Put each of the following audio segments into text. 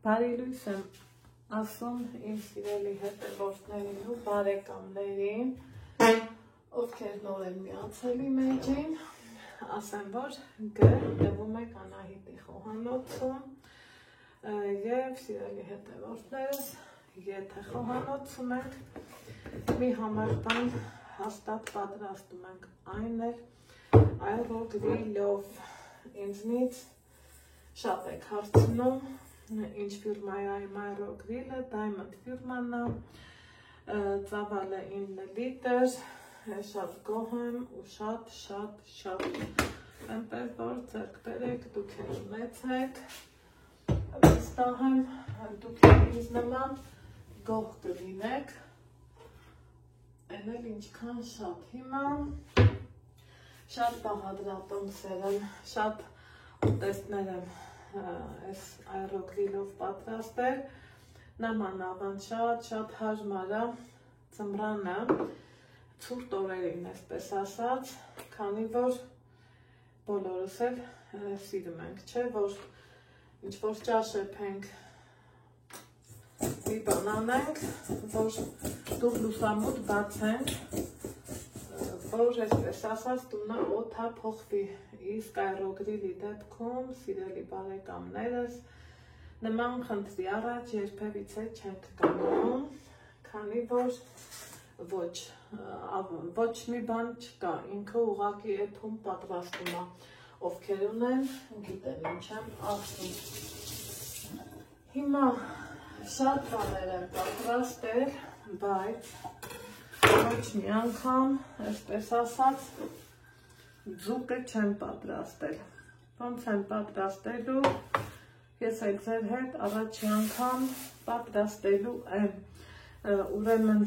Բարի լույս եմ ասում իմ սիրելի հետևորդներին ու բարեկամներին, ովքեր նոր են միացել իմ էջին, ասեմ, որ գտնվում եք Անահիտի խոհանոցում և սիրելի հետևորդներս, եթե խոհանոցում եք, մի համախտան հաստատ պատրաստում ենք այն էլ այրոգրիլով ինձնից շատ եք հարցնում, ինչ ֆիրմայի այմ այրոգրիլը, Diamond ֆիրման է, ծավալը 9 լիտր, շատ գոհ եմ ու շատ ընպես որ ձեռք բերեք, դուք էլ ունեցեք, վստահ եմ, դուք էլ ինձ նման գոհ կլինեք, այն էլ ինչքան շատ հիմա, շատ բաղադրատոմսեր եմ, շատ ուտեստներ եմ այս այրոգրիլով պատրաստել, նման ավան շատ հարմար է, ձմռանը, ցուրտ օրերին այսպես ասած, քանի որ բոլորս էլ սիրում ենք, չէ, որ ինչ-որ ճաշեպենք, մի բան անենք, որ դուք լուսամուտ բացենք, որ այսպես ասած տունը օդա փոխվի, իսկ այրոգրիլի դեպքում, սիրելի բարեկամներս, նման խնդրի առաջ երբևիցե չենք կանգնում, քանի որ ոչ մի բան չկա, ինքը ուղղակի էթում պատրաստում է, ովքեր ունեն, գիտեն ինչ եմ ասում։ Հիմա շատ բաներ եմ պատրաստել, բայց ոչ մի անգամ, այսպես ասած, ձուկը չեմ պատրաստել։ Ոնց եմ պատրաստելու, ես էլ ձեր հետ առաջի անգամ պատրաստելու եմ։ Ուրեմն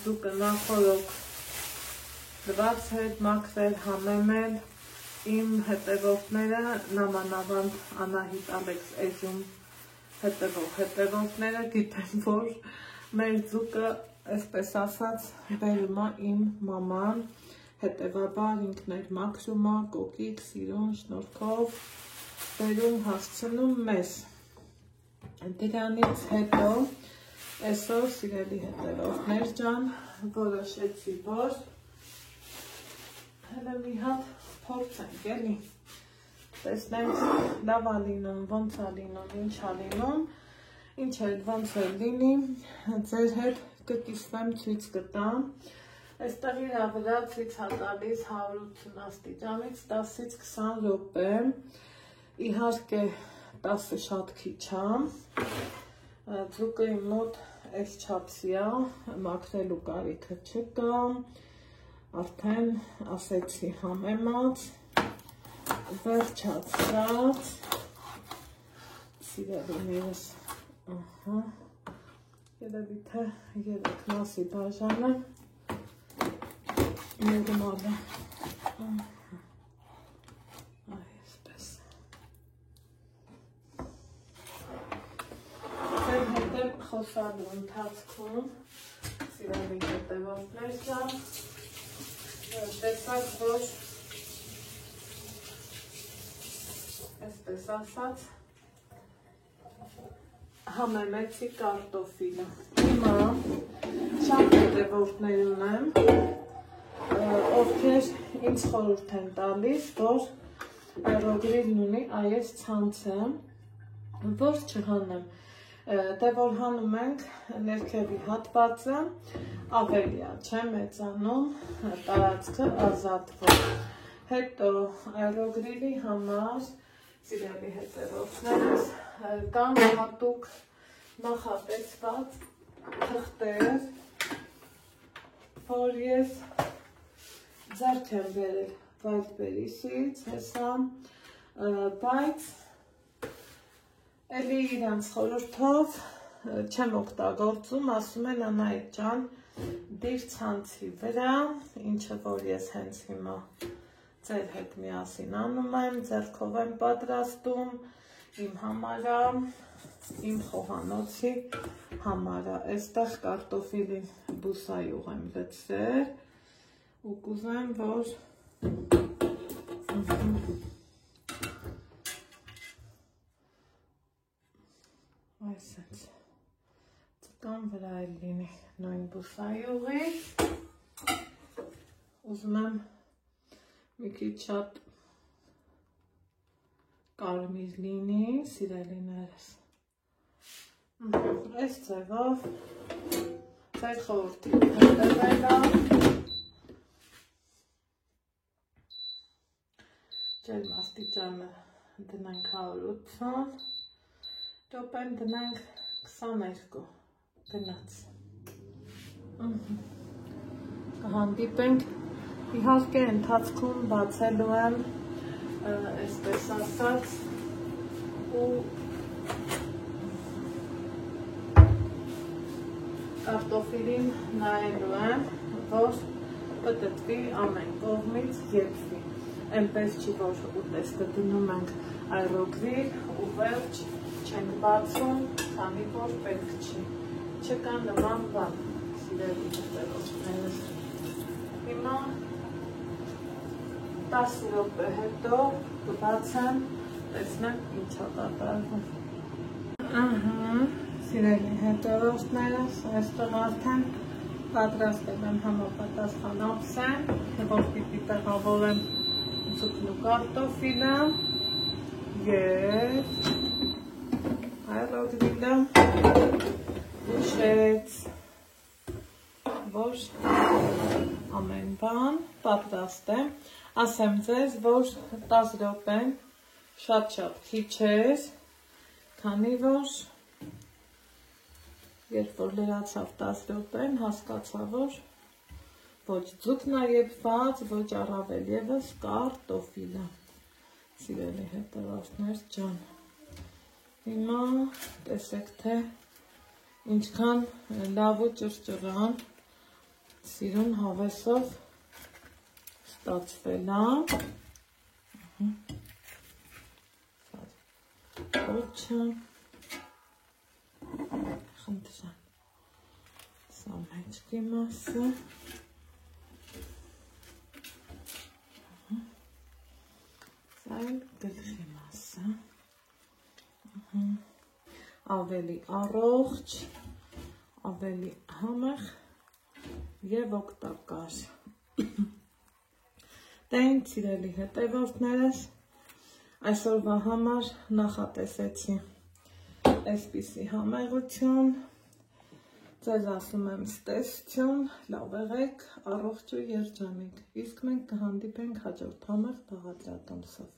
ձուկը նախորոք լվացել, մաքրել, համեմել, իմ հետևորդները, նամանավանդ Անահիտ Ալեքս էջում հետևորդները գիտեն, որ մեր ձուկը, այսպես ասած, բերում է իմ մաման, հետևաբար ինքն էլ մաքրում է, կոկիկ, սիրուն, շնորհքով, բերում հասցնում մեզ։ Դրանից հետո, այսօր սիրելի հետևորդներ ջան, որոշեցի, որ հələ մի հատ փորձենք, էլի, տեսնենք լավ է լինում, ոնց է լինում, ինչ է լինում, ինչ էլ ոնց էլ լինի, ձեր հետ կկիսվեմ, ցույց կտամ, այստեղ իրա վրա ցույց է տալիս 180 աստիճանից 10-ից 20 րոպե, իհարկե 10-ը շատ քիչ է, ձուկը իմ մոտ այս չափսի է, մաքրելու կարիքը չկա, արդեն ասեցի համեմած, վերջացրած, սիրելիներս, երևի թե 3 մասի բաժանը, նորմալ է, այսպես, ձեր հետ խոսալու ընթացքում, սիրելի հետևորդներ ջան, տեսակ, որ այսպես ասած, համեմեցի կարտոֆիլը։ Հիմա շատ հետևորդներ ունեմ, ովքեր ինձ խորհուրդ են տալիս, որ այրոգրիլն ունի այս ցանցը, որ չհանեմ։ Դե որ հանում ենք ներքևի հատվածը, ավելի է, չէ, մեծանում, տարածքը ազատվում։ Հետո այրոգրիլի համար, սիրելի հետևորդներս, կան հատուկ նախատեսված թղթեր, որ ես ձեռք եմ բերել Wildberries-ից, հեսա, բայց էլի իրանց խորհրդով չեմ օգտագործում, ասում են Անահիտ ջան, դիր ցանցի վրա, ինչը որ ես հենց հիմա ձեր հետ միասին անում եմ, ձեռքով եմ պատրաստում, իմ համարա, իմ խոհանոցի համարա, այստեղ կարտոֆիլի բուսայուղ եմ լցրել ու կուզեմ, որ այսպես ծկան վրա էլ լինի նույն բուսայուղի, ուզում եմ մի քիչ շատ կարմիր լինի, սիրելիներս, այս ձևով ձեր խորհրդին հետևելա, ջերմաստիճանը դնենք 180, րոպեն դնենք 22, գնաց, կհանդիպենք, իհարկե ընթացքում բացելու եմ, այսպես ասած, ու կարտոֆիլին նայելու եմ, որ պտտվի ամեն կողմից եփվի, այնպես չի, որ ուտեստը դնում ենք այրոկվիր ու վերջ չենք բացում, քանի որ պետք չի, չկա նման բան, սիրելի հետևորդներս, հիմա 10 րոպե հետո կբացեմ, տեսնեմ ինչա կատարվում։ Սիրելի հետևորդներս, այստեղ արդեն պատրաստել եմ համապատասխան ափսեն, որ պիտի տեղավորեմ ձուկն ու կարտոֆիլը և այրոկվիլը ուշեց, որ ամեն բան պատրաստ է, ասեմ ձեզ, որ 10 րոպեն շատ քիչ էր, քանի որ երբ որ լրացավ 10 րոպեն, հասկացա, որ ոչ ձուկն է եփված, ոչ առավել ևս կարտոֆիլը, սիրելի հետևորդներ ջան, հիմա տեսեք, թե ինչքան լավ ու ճռճռան սիրուն հավեսով ստացվել է, ոչը, խնդրան, սա մեջքի մասը, սա էլ գլխի մասը, ավելի առողջ, ավելի համեղ և օգտակար։ Դե ինձ սիրելի հետևորդներս, այսօրվա համար նախատեսեցի այսպիսի համեղություն, ձեզ ասում եմ ստեսություն, լավ եղեք, առողջ ու երջանիկ, իսկ մենք կհանդիպենք հաջորդ համեղ բաղադրատոմսով։